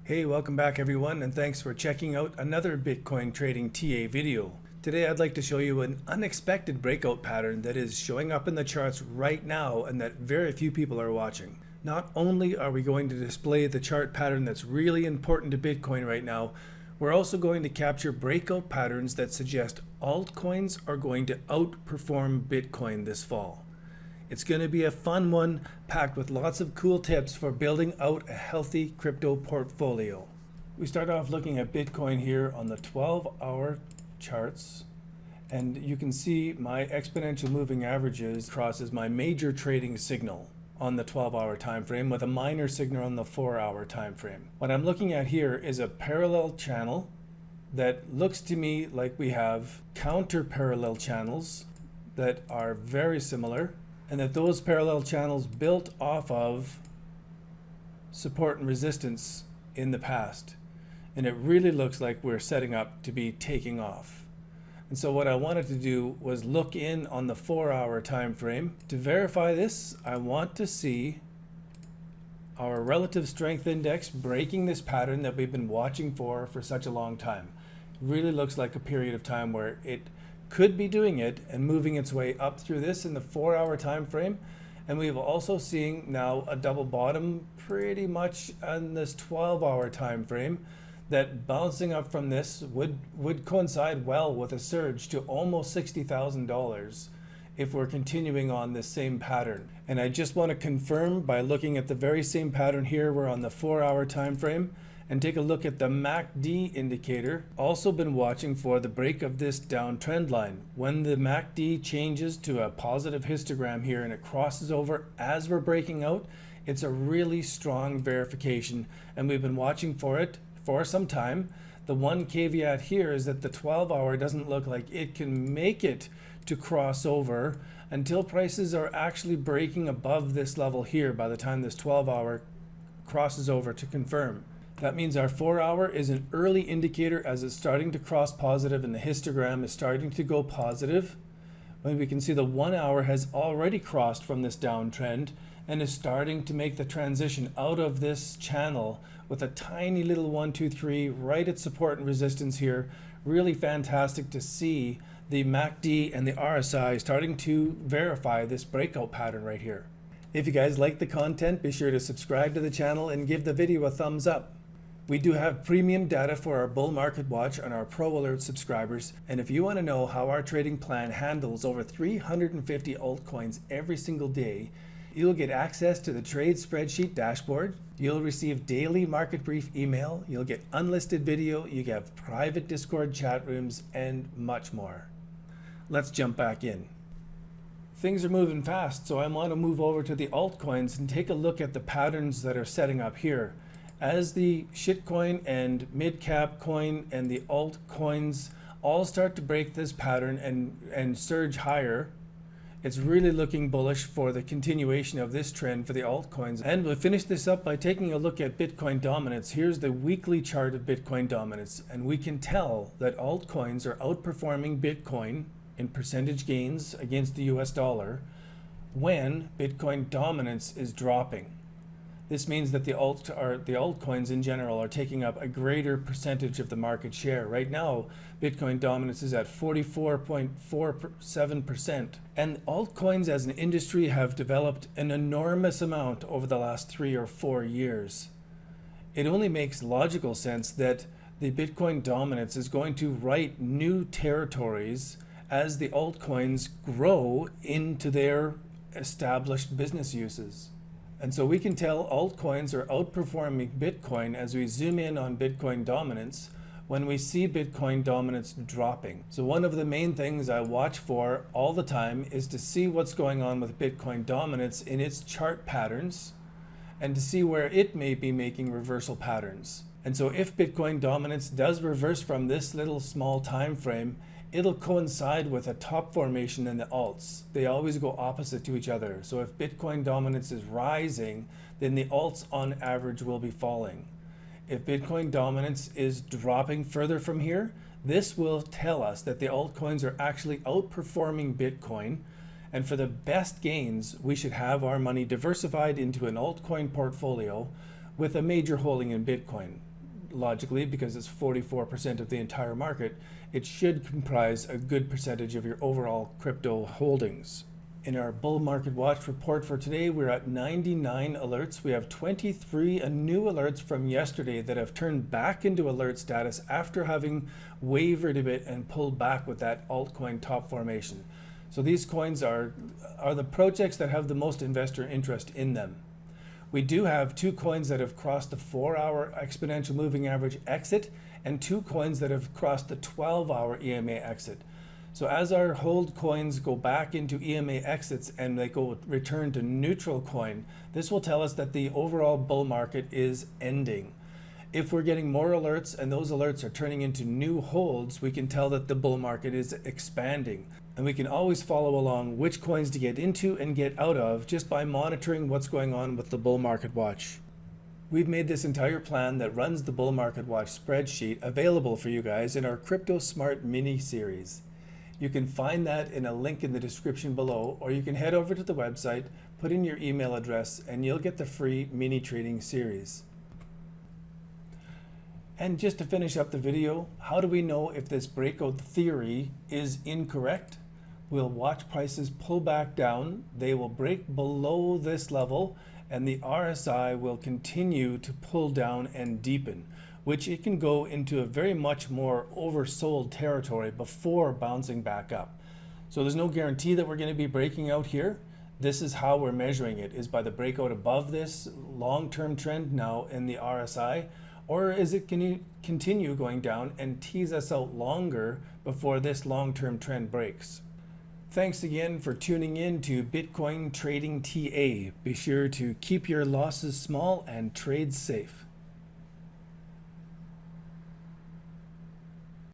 Hey, welcome back everyone, and thanks for checking out another Bitcoin trading TA video. Today I'd like to show you an unexpected breakout pattern that is showing up in the charts right now and that very few people are watching. Not only are we going to display the chart pattern that's really important to Bitcoin right now, we're also going to capture breakout patterns that suggest altcoins are going to outperform Bitcoin this fall. It's going to be a fun one, packed with lots of cool tips for building out a healthy crypto portfolio. We start off looking at Bitcoin here on the 12-hour charts, and you can see my exponential moving averages crosses my major trading signal on the 12-hour time frame with a minor signal on the 4-hour time frame. What I'm looking at here is a parallel channel that looks to me like we have counter parallel channels that are very similar, and that those parallel channels built off of support and resistance in the past. And it really looks like we're setting up to be taking off. And so what I wanted to do was look in on the 4-hour time frame. To verify this, I want to see our relative strength index breaking this pattern that we've been watching for such a long time. It really looks like a period of time where it could be doing it and moving its way up through this in the 4-hour time frame. And we've also seen now a double bottom pretty much on this 12-hour time frame that bouncing up from this would coincide well with a surge to almost $60,000 if we're continuing on this same pattern. And I just want to confirm by looking at the very same pattern here. We're on the 4-hour time frame. And take a look at the MACD indicator. Also been watching for the break of this downtrend line. When the MACD changes to a positive histogram here and it crosses over as we're breaking out, it's a really strong verification, and we've been watching for it for some time. The one caveat here is that the 12-hour doesn't look like it can make it to cross over until prices are actually breaking above this level here by the time this 12-hour crosses over to confirm. That means our 4-hour is an early indicator as it's starting to cross positive and the histogram is starting to go positive. When we can see the 1-hour has already crossed from this downtrend and is starting to make the transition out of this channel with a tiny little 1, 2, 3 right at support and resistance here. Really fantastic to see the MACD and the RSI starting to verify this breakout pattern right here. If you guys like the content, be sure to subscribe to the channel and give the video a thumbs up. We do have premium data for our bull market watch on our Pro Alert subscribers, and if you want to know how our trading plan handles over 350 altcoins every single day, you'll get access to the trade spreadsheet dashboard, you'll receive daily market brief email, you'll get unlisted video, you get private Discord chat rooms, and much more. Let's jump back in. Things are moving fast, so I want to move over to the altcoins and take a look at the patterns that are setting up here. As the shitcoin and mid-cap coin and the altcoins all start to break this pattern and surge higher, it's really looking bullish for the continuation of this trend for the altcoins. And we'll finish this up by taking a look at Bitcoin dominance. Here's the weekly chart of Bitcoin dominance, and we can tell that altcoins are outperforming Bitcoin in percentage gains against the US dollar when Bitcoin dominance is dropping. This means that the altcoins in general are taking up a greater percentage of the market share. Right now, Bitcoin dominance is at 44.47%. And altcoins as an industry have developed an enormous amount over the last 3 or 4 years. It only makes logical sense that the Bitcoin dominance is going to write new territories as the altcoins grow into their established business uses. And so we can tell altcoins are outperforming Bitcoin as we zoom in on Bitcoin dominance when we see Bitcoin dominance dropping. So one of the main things I watch for all the time is to see what's going on with Bitcoin dominance in its chart patterns and to see where it may be making reversal patterns. And so if Bitcoin dominance does reverse from this little small time frame, it'll coincide with a top formation in the alts. They always go opposite to each other. So if Bitcoin dominance is rising, then the alts on average will be falling. If Bitcoin dominance is dropping further from here, this will tell us that the altcoins are actually outperforming Bitcoin. And for the best gains, we should have our money diversified into an altcoin portfolio with a major holding in Bitcoin. logically, because it's 44% of the entire market, it should comprise a good percentage of your overall crypto holdings. In our bull market watch report for today, we're at 99 alerts. We have 23 new alerts from yesterday that have turned back into alert status after having wavered a bit and pulled back with that altcoin top formation. So these coins are the projects that have the most investor interest in them. We do have 2 coins that have crossed the 4-hour exponential moving average exit and 2 coins that have crossed the 12-hour EMA exit. So as our hold coins go back into EMA exits and they go return to neutral coin, this will tell us that the overall bull market is ending. If we're getting more alerts and those alerts are turning into new holds, we can tell that the bull market is expanding. And we can always follow along which coins to get into and get out of just by monitoring what's going on with the bull market watch. We've made this entire plan that runs the bull market watch spreadsheet available for you guys in our Crypto Smart mini series. You can find that in a link in the description below, or you can head over to the website, put in your email address, and you'll get the free mini trading series. And just to finish up the video, how do we know if this breakout theory is incorrect? We'll watch prices pull back down. They will break below this level, and the RSI will continue to pull down and deepen, which it can go into a very much more oversold territory before bouncing back up. So there's no guarantee that we're going to be breaking out here. This is how we're measuring it, is by the breakout above this long-term trend now in the RSI, or is it going to continue going down and tease us out longer before this long-term trend breaks? Thanks again for tuning in to Bitcoin Trading TA. Be sure to keep your losses small and trade safe.